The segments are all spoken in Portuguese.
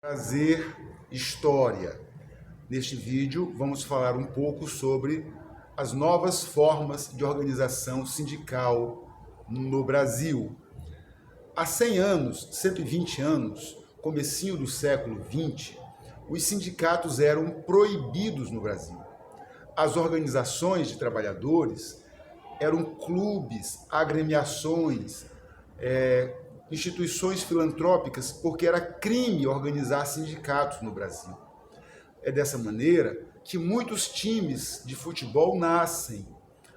Prazer, história. Neste vídeo vamos falar um pouco sobre as novas formas de organização sindical no Brasil. Há 100 anos, 120 anos, comecinho do século 20, os sindicatos eram proibidos no Brasil. As organizações de trabalhadores eram clubes, agremiações, instituições filantrópicas, porque era crime organizar sindicatos no Brasil. É dessa maneira que muitos times de futebol nascem.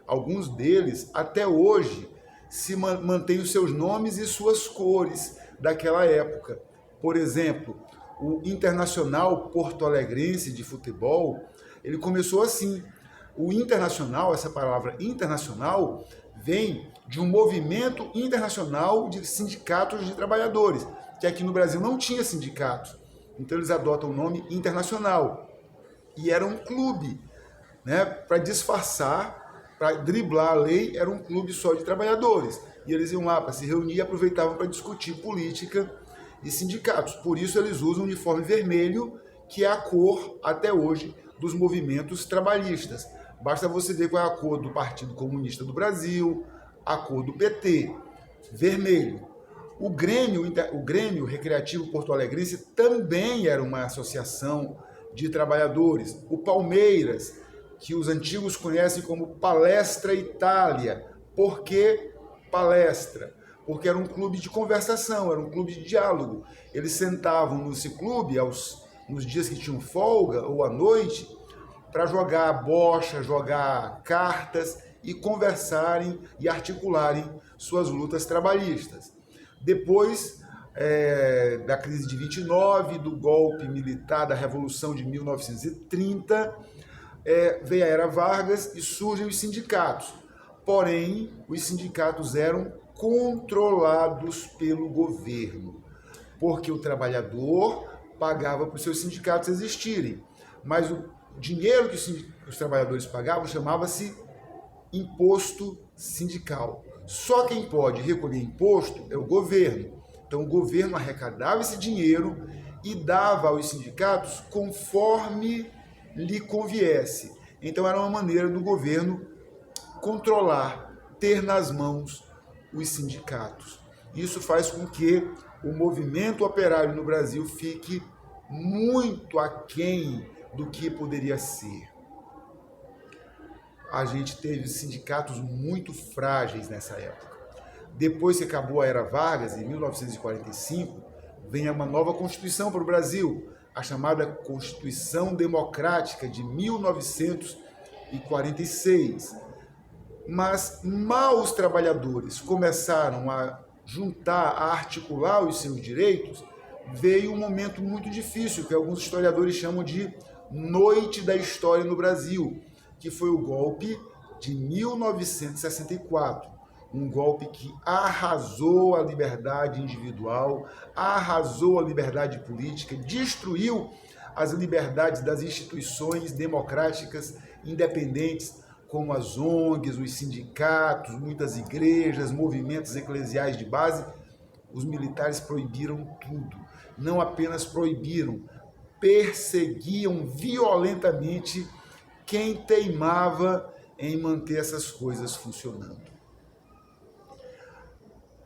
Alguns deles, até hoje, se mantêm os seus nomes e suas cores daquela época. Por exemplo, o Internacional Porto Alegrense de futebol, ele começou assim. O internacional, essa palavra internacional, vem de um movimento internacional de sindicatos de trabalhadores, que aqui no Brasil não tinha sindicatos. Então eles adotam o nome internacional. E era um clube, né, para disfarçar, para driblar a lei, era um clube só de trabalhadores. E eles iam lá para se reunir e aproveitavam para discutir política e sindicatos. Por isso eles usam o uniforme vermelho, que é a cor, até hoje, dos movimentos trabalhistas. Basta você ver qual é a cor do Partido Comunista do Brasil, a cor do PT, vermelho. O Grêmio Recreativo Porto Alegrense também era uma associação de trabalhadores. O Palmeiras, que os antigos conhecem como Palestra Itália. Por que palestra? Porque era um clube de conversação, era um clube de diálogo. Eles sentavam nesse clube nos dias que tinham folga ou à noite para jogar bocha, jogar cartas e conversarem e articularem suas lutas trabalhistas. Depois da crise de 29, do golpe militar, da Revolução de 1930, veio a Era Vargas e surgem os sindicatos. Porém, os sindicatos eram controlados pelo governo, porque o trabalhador pagava para os seus sindicatos existirem, mas o dinheiro que os trabalhadores pagavam chamava-se imposto sindical. Só quem pode recolher imposto é o governo. Então o governo arrecadava esse dinheiro e dava aos sindicatos conforme lhe conviesse. Então era uma maneira do governo controlar, ter nas mãos os sindicatos. Isso faz com que o movimento operário no Brasil fique muito aquém do que poderia ser. A gente teve sindicatos muito frágeis nessa época. Depois que acabou a Era Vargas, em 1945, vem uma nova Constituição para o Brasil, a chamada Constituição Democrática de 1946. Mas mal os trabalhadores começaram a juntar, a articular os seus direitos, veio um momento muito difícil, que alguns historiadores chamam de Noite da História no Brasil, que foi o golpe de 1964. Um golpe que arrasou a liberdade individual, arrasou a liberdade política, destruiu as liberdades das instituições democráticas independentes, como as ONGs, os sindicatos, muitas igrejas, movimentos eclesiais de base. Os militares proibiram tudo. Não apenas proibiram, perseguiam violentamente quem teimava em manter essas coisas funcionando.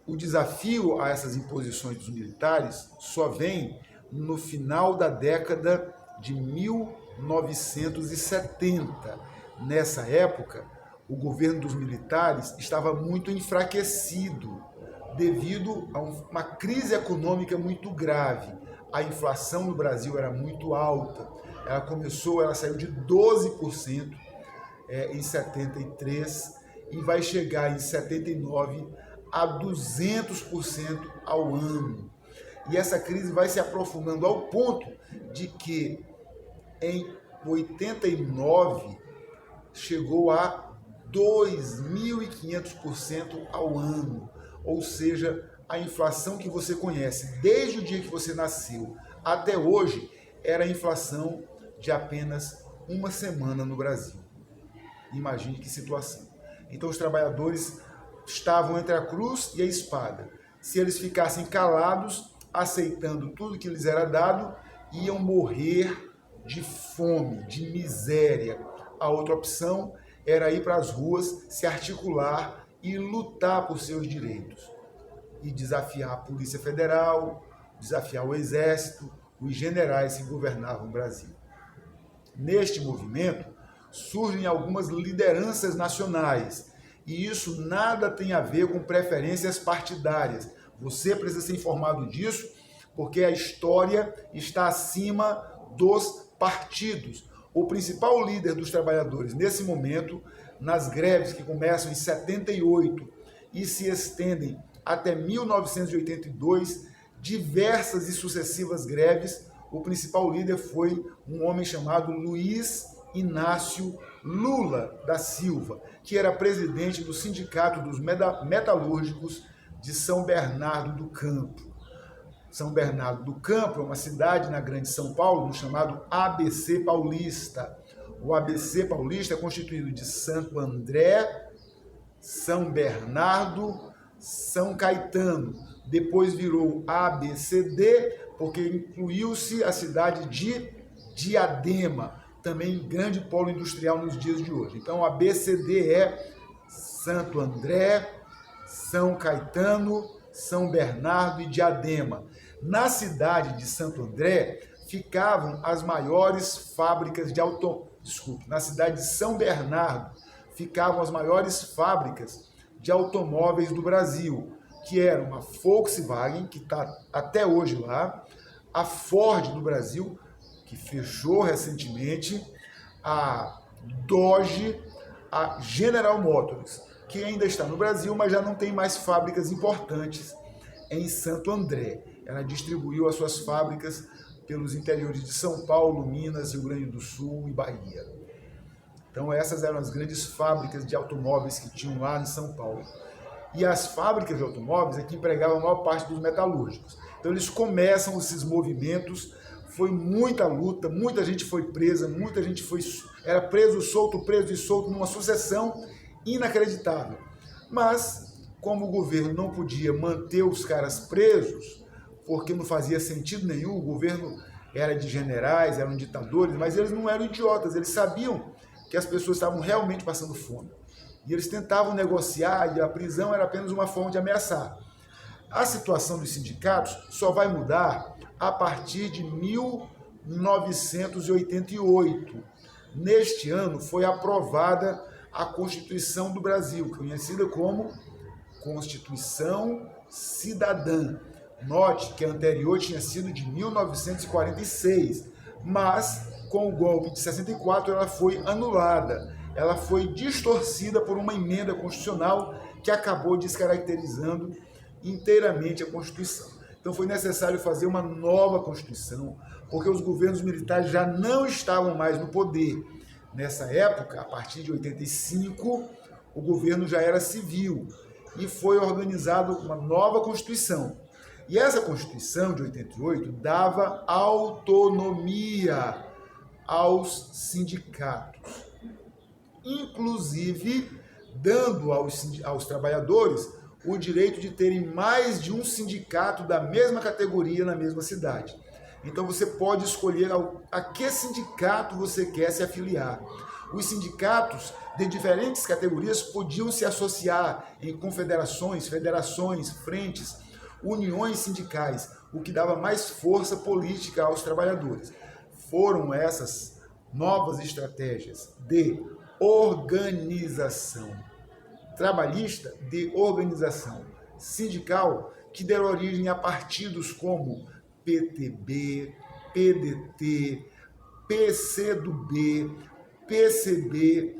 O desafio a essas imposições dos militares só vem no final da década de 1970. Nessa época, o governo dos militares estava muito enfraquecido devido a uma crise econômica muito grave. A inflação no Brasil era muito alta. Ela saiu de 12% em 73 e vai chegar em 79 a 200% ao ano. E essa crise vai se aprofundando ao ponto de que em 89 chegou a 2.500% ao ano. Ou seja, a inflação que você conhece desde o dia que você nasceu até hoje era a inflação de apenas uma semana no Brasil. Imagine que situação. Então os trabalhadores estavam entre a cruz e a espada. Se eles ficassem calados, aceitando tudo que lhes era dado, iam morrer de fome, de miséria. A outra opção era ir para as ruas, se articular e lutar por seus direitos. E desafiar a Polícia Federal, desafiar o Exército, os generais que governavam o Brasil. Neste movimento, surgem algumas lideranças nacionais, e isso nada tem a ver com preferências partidárias. Você precisa ser informado disso, porque a história está acima dos partidos. O principal líder dos trabalhadores nesse momento, nas greves que começam em 78 e se estendem até 1982, diversas e sucessivas greves, o principal líder foi um homem chamado Luiz Inácio Lula da Silva, que era presidente do Sindicato dos Metalúrgicos de São Bernardo do Campo. São Bernardo do Campo é uma cidade na Grande São Paulo, chamado ABC Paulista. O ABC Paulista é constituído de Santo André, São Bernardo, São Caetano. Depois virou ABCD, porque incluiu-se a cidade de Diadema, também grande polo industrial nos dias de hoje. Então, a ABCD é Santo André, São Caetano, São Bernardo e Diadema. Na cidade de Santo André ficavam as maiores fábricas de na cidade de São Bernardo ficavam as maiores fábricas de automóveis do Brasil, que eram a Volkswagen, que está até hoje lá, a Ford do Brasil, que fechou recentemente, a Dodge, a General Motors, que ainda está no Brasil, mas já não tem mais fábricas importantes em Santo André. Ela distribuiu as suas fábricas pelos interiores de São Paulo, Minas, Rio Grande do Sul e Bahia. Então essas eram as grandes fábricas de automóveis que tinham lá em São Paulo. E as fábricas de automóveis é que empregavam a maior parte dos metalúrgicos. Então eles começam esses movimentos, foi muita luta, muita gente foi presa, muita gente era preso e solto, numa sucessão inacreditável. Mas, como o governo não podia manter os caras presos, porque não fazia sentido nenhum, o governo era de generais, eram ditadores, mas eles não eram idiotas, eles sabiam que as pessoas estavam realmente passando fome. E eles tentavam negociar, e a prisão era apenas uma forma de ameaçar. A situação dos sindicatos só vai mudar a partir de 1988. Neste ano foi aprovada a Constituição do Brasil, conhecida como Constituição Cidadã. Note que a anterior tinha sido de 1946, mas com o golpe de 64 ela foi anulada. Ela foi distorcida por uma emenda constitucional que acabou descaracterizando inteiramente a Constituição. Então foi necessário fazer uma nova Constituição, porque os governos militares já não estavam mais no poder. Nessa época, a partir de 85, o governo já era civil e foi organizada uma nova Constituição. E essa Constituição de 88 dava autonomia aos sindicatos, inclusive dando aos trabalhadores o direito de terem mais de um sindicato da mesma categoria na mesma cidade. Então você pode escolher a que sindicato você quer se afiliar. Os sindicatos de diferentes categorias podiam se associar em confederações, federações, frentes, uniões sindicais, o que dava mais força política aos trabalhadores. Foram essas novas estratégias de organização trabalhista, de organização sindical, que deram origem a partidos como PTB, PDT, PCdoB, PCB,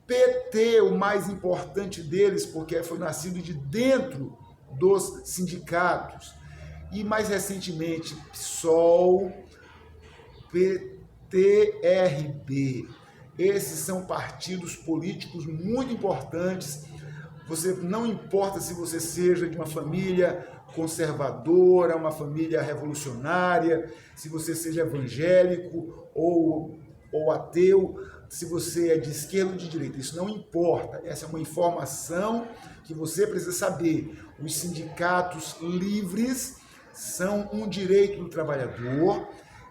PT, o mais importante deles, porque foi nascido de dentro dos sindicatos, e mais recentemente PSOL, PTRB. Esses são partidos políticos muito importantes. Você não importa se você seja de uma família conservadora, uma família revolucionária, se você seja evangélico ou ateu, se você é de esquerda ou de direita, isso não importa. Essa é uma informação que você precisa saber. Os sindicatos livres são um direito do trabalhador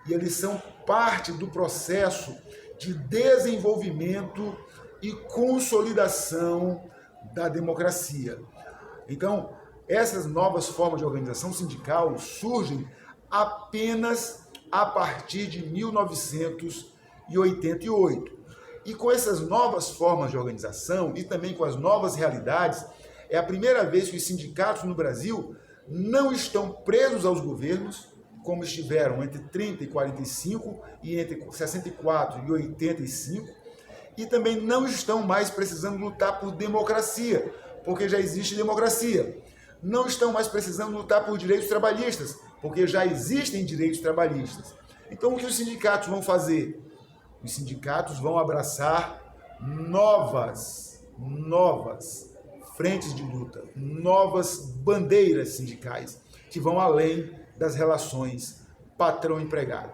e eles são parte do processo de desenvolvimento e consolidação da democracia. Então, essas novas formas de organização sindical surgem apenas a partir de 1988. E com essas novas formas de organização e também com as novas realidades, é a primeira vez que os sindicatos no Brasil não estão presos aos governos, como estiveram entre 30 e 45 e entre 64 e 85, e também não estão mais precisando lutar por democracia, porque já existe democracia. Não estão mais precisando lutar por direitos trabalhistas, porque já existem direitos trabalhistas. Então, o que os sindicatos vão fazer? Os sindicatos vão abraçar novas frentes de luta, novas bandeiras sindicais, que vão além das relações patrão-empregado.